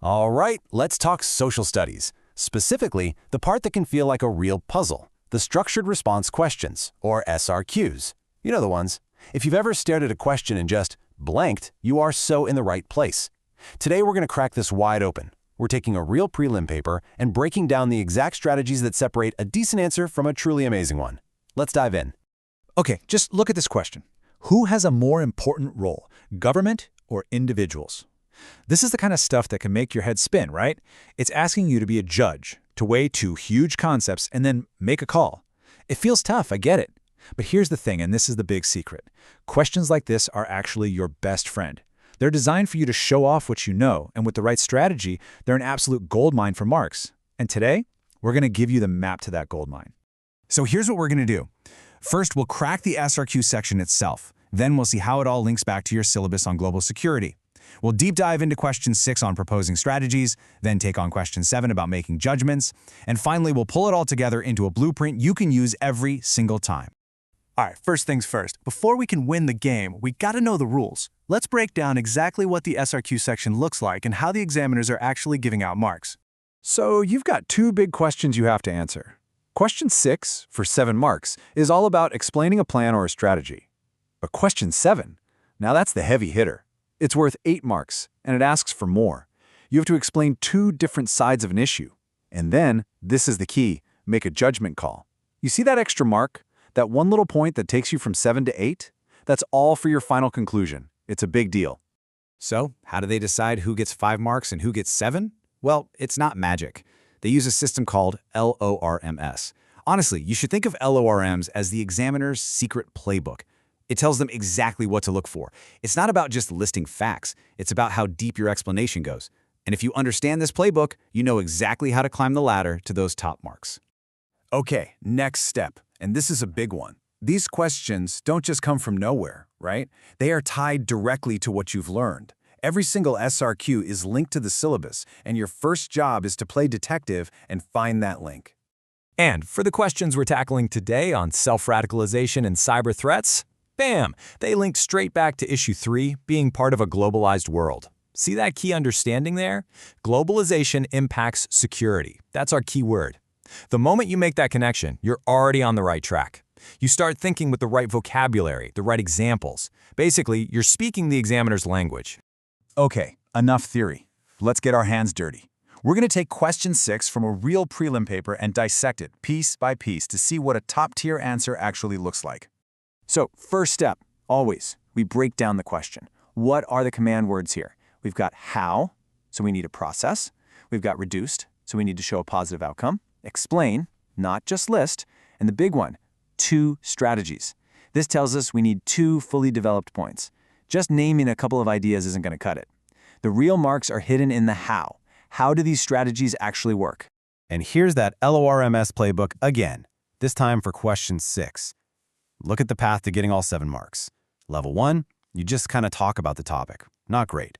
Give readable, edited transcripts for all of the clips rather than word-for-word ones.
All right, let's talk social studies. Specifically, the part that can feel like a real puzzle, the structured response questions, or SRQs. You know the ones. If you've ever stared at a question and just blanked, you are so in the right place. Today we're going to crack this wide open. We're taking a real prelim paper and breaking down the exact strategies that separate a decent answer from a truly amazing one. Let's dive in. Okay, just look at this question. Who has a more important role, government or individuals? This is the kind of stuff that can make your head spin, right? It's asking you to be a judge, to weigh two huge concepts and then make a call. It feels tough, I get it. But here's the thing, and this is the big secret. Questions like this are actually your best friend. They're designed for you to show off what you know, and with the right strategy, they're an absolute goldmine for marks. And today, we're going to give you the map to that goldmine. So here's what we're going to do. First, we'll crack the SRQ section itself. Then we'll see how it all links back to your syllabus on global security. We'll deep dive into question 6 on proposing strategies, then take on question 7 about making judgments, and finally we'll pull it all together into a blueprint you can use every single time. All right, first things first. Before we can win the game, we gotta know the rules. Let's break down exactly what the SRQ section looks like and how the examiners are actually giving out marks. So you've got two big questions you have to answer. Question 6, for 7 marks, is all about explaining a plan or a strategy. But question 7, now that's the heavy hitter. It's worth 8 marks, and it asks for more. You have to explain 2 different sides of an issue. And then, this is the key, make a judgment call. You see that extra mark? That one little point that takes you from 7 to 8? That's all for your final conclusion. It's a big deal. So, how do they decide who gets 5 marks and who gets 7? Well, it's not magic. They use a system called LORMS. Honestly, you should think of LORMs as the examiner's secret playbook. It tells them exactly what to look for. It's not about just listing facts. It's about how deep your explanation goes. And if you understand this playbook, you know exactly how to climb the ladder to those top marks. Okay, next step, and this is a big one. These questions don't just come from nowhere, right? They are tied directly to what you've learned. Every single SRQ is linked to the syllabus, and your first job is to play detective and find that link. And for the questions we're tackling today on self-radicalization and cyber threats, bam! They link straight back to Issue 3, being part of a globalized world. See that key understanding there? Globalization impacts security. That's our key word. The moment you make that connection, you're already on the right track. You start thinking with the right vocabulary, the right examples. Basically, you're speaking the examiner's language. Okay, enough theory. Let's get our hands dirty. We're going to take question 6 from a real prelim paper and dissect it piece by piece to see what a top-tier answer actually looks like. So, first step, always, we break down the question. What are the command words here? We've got how, so we need a process. We've got reduced, so we need to show a positive outcome. Explain, not just list. And the big one, 2 strategies. This tells us we need 2 fully developed points. Just naming a couple of ideas isn't going to cut it. The real marks are hidden in the how. How do these strategies actually work? And here's that LORMS playbook again, this time for question 6. Look at the path to getting all 7 marks. Level 1, you just kind of talk about the topic. Not great.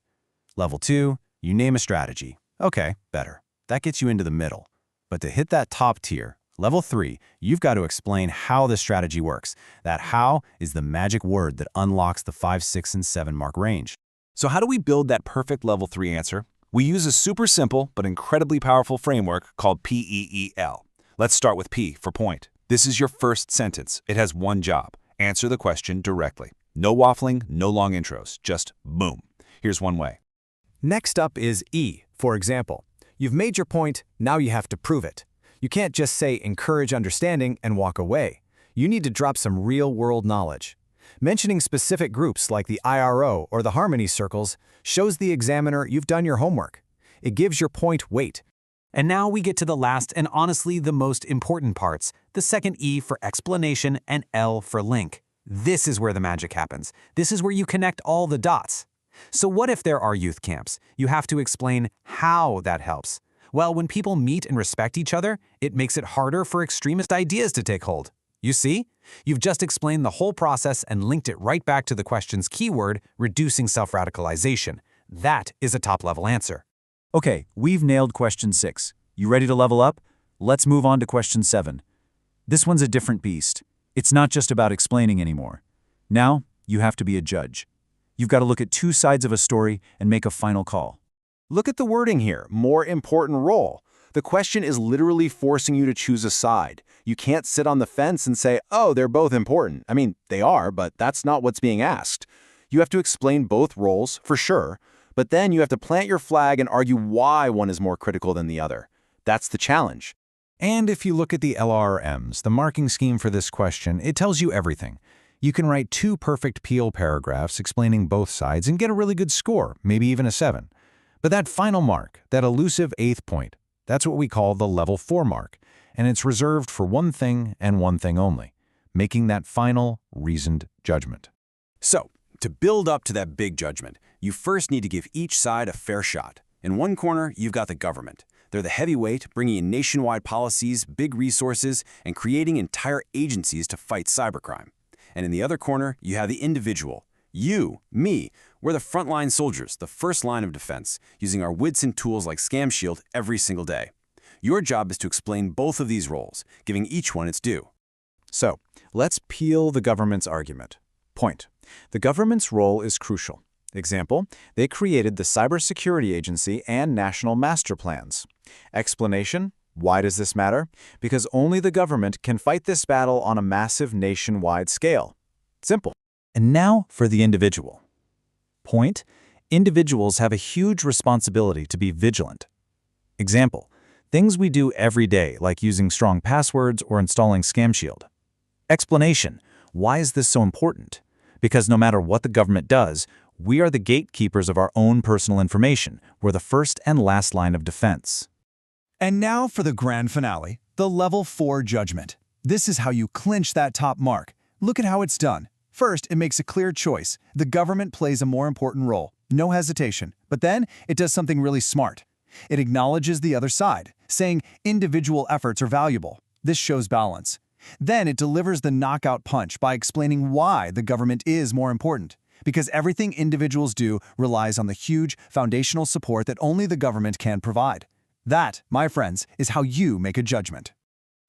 Level 2, you name a strategy. Okay, better. That gets you into the middle. But to hit that top tier, Level 3, you've got to explain how the strategy works. That how is the magic word that unlocks the 5, 6, and 7 mark range. So how do we build that perfect Level 3 answer? We use a super simple but incredibly powerful framework called PEEL. Let's start with P for point. This is your first sentence. It has one job. Answer the question directly. No waffling, no long intros, just boom. Here's one way. Next up is E, for example. You've made your point, now you have to prove it. You can't just say encourage understanding and walk away. You need to drop some real-world knowledge. Mentioning specific groups like the IRO or the Harmony Circles shows the examiner you've done your homework. It gives your point weight. And now we get to the last and honestly the most important parts, the second E for explanation and L for link. This is where the magic happens. This is where you connect all the dots. So what if there are youth camps? You have to explain how that helps. Well, when people meet and respect each other, it makes it harder for extremist ideas to take hold. You see? You've just explained the whole process and linked it right back to the question's keyword, reducing self-radicalization. That is a top-level answer. Okay, we've nailed question 6. You ready to level up? Let's move on to question 7. This one's a different beast. It's not just about explaining anymore. Now, you have to be a judge. You've got to look at 2 sides of a story and make a final call. Look at the wording here, more important role. The question is literally forcing you to choose a side. You can't sit on the fence and say, oh, they're both important. I mean, they are, but that's not what's being asked. You have to explain both roles, for sure, but then you have to plant your flag and argue why one is more critical than the other. That's the challenge. And if you look at the LRMs, the marking scheme for this question, it tells you everything. You can write 2 perfect Peel paragraphs explaining both sides and get a really good score, maybe even a 7. But that final mark, that elusive 8th point, that's what we call the level 4 mark, and it's reserved for one thing and one thing only, making that final, reasoned judgment. So, to build up to that big judgment, you first need to give each side a fair shot. In one corner, you've got the government. They're the heavyweight, bringing in nationwide policies, big resources, and creating entire agencies to fight cybercrime. And in the other corner, you have the individual. You, me, we're the frontline soldiers, the first line of defense, using our wits and tools like Scam Shield every single day. Your job is to explain both of these roles, giving each one its due. So, let's peel the government's argument. Point. The government's role is crucial. Example, they created the Cybersecurity Agency and National Master Plans. Explanation, why does this matter? Because only the government can fight this battle on a massive nationwide scale. Simple. And now for the individual. Point, individuals have a huge responsibility to be vigilant. Example, things we do every day like using strong passwords or installing Scam Shield. Explanation, why is this so important? Because no matter what the government does, we are the gatekeepers of our own personal information. We're the first and last line of defense. And now for the grand finale, the Level 4 judgment. This is how you clinch that top mark. Look at how it's done. First, it makes a clear choice. The government plays a more important role. No hesitation. But then, it does something really smart. It acknowledges the other side, saying individual efforts are valuable. This shows balance. Then it delivers the knockout punch by explaining why the government is more important. Because everything individuals do relies on the huge foundational support that only the government can provide. That, my friends, is how you make a judgment.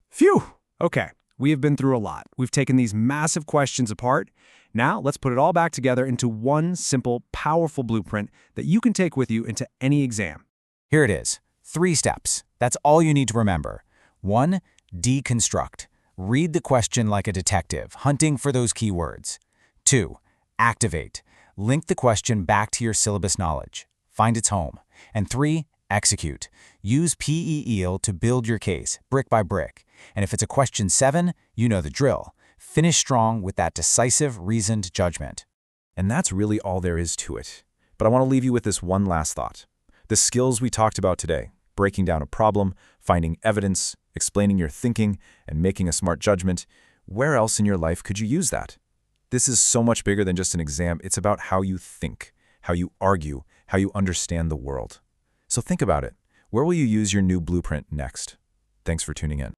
Phew! Okay, we have been through a lot. We've taken these massive questions apart. Now, let's put it all back together into one simple, powerful blueprint that you can take with you into any exam. Here it is. 3 steps. That's all you need to remember. 1. Deconstruct. Read the question like a detective, hunting for those keywords. 2. Activate. Link the question back to your syllabus knowledge. Find its home. And 3. Execute. Use PEEL to build your case, brick by brick. And if it's a question 7, you know the drill. Finish strong with that decisive, reasoned judgment. And that's really all there is to it. But I want to leave you with this one last thought. The skills we talked about today, breaking down a problem, finding evidence, explaining your thinking, and making a smart judgment, where else in your life could you use that? This is so much bigger than just an exam. It's about how you think, how you argue, how you understand the world. So think about it. Where will you use your new blueprint next? Thanks for tuning in.